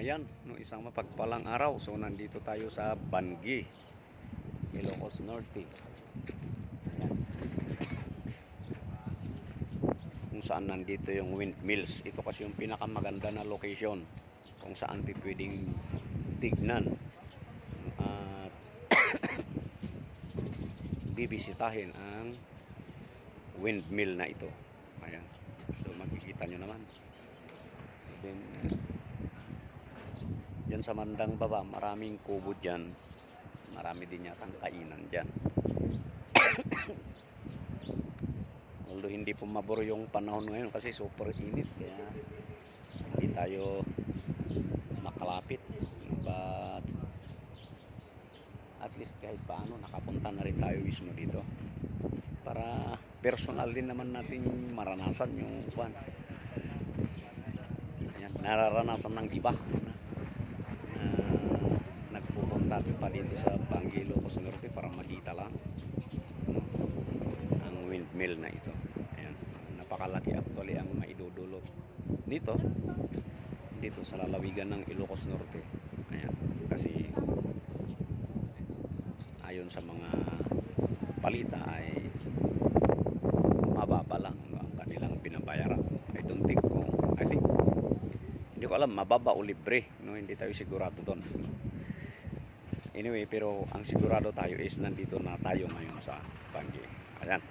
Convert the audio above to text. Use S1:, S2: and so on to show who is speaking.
S1: Ayan, no, isang mapagpalang araw. So nandito tayo sa Bangi, Ilocos Norte. Ayan. Kung saan nandito yung windmills. Ito kasi yung pinakamaganda na location kung saan pwedeng tignan at bibisitahin ang windmill na ito. Ayan. So makikita nyo naman. Then dyan sa mandang baba, maraming kubo dyan. Marami din yatang kainan dyan. Although hindi po maboro yung panahon ngayon kasi super init. Kaya hindi tayo makalapit. But at least kahit paano nakapunta na rin tayo mismo dito. Para personal din naman natin maranasan yung kwan. Ayan, nararanasan ng iba. Nagpupunta pa dito sa Bangi, Ilocos Norte para makita lang ang windmill na ito. Ayan, napakalaki actually ang maidudulot dito sa lalawigan ng Ilocos Norte. Ayan, kasi ayon sa mga palita ay mababa lang ang kanilang binabayaran. I think hindi ko alam mababa o libre, no? Hindi tayo sigurado doon. Anyway, pero ang sigurado tayo is nandito na tayo ngayon sa Bangi. Ayan.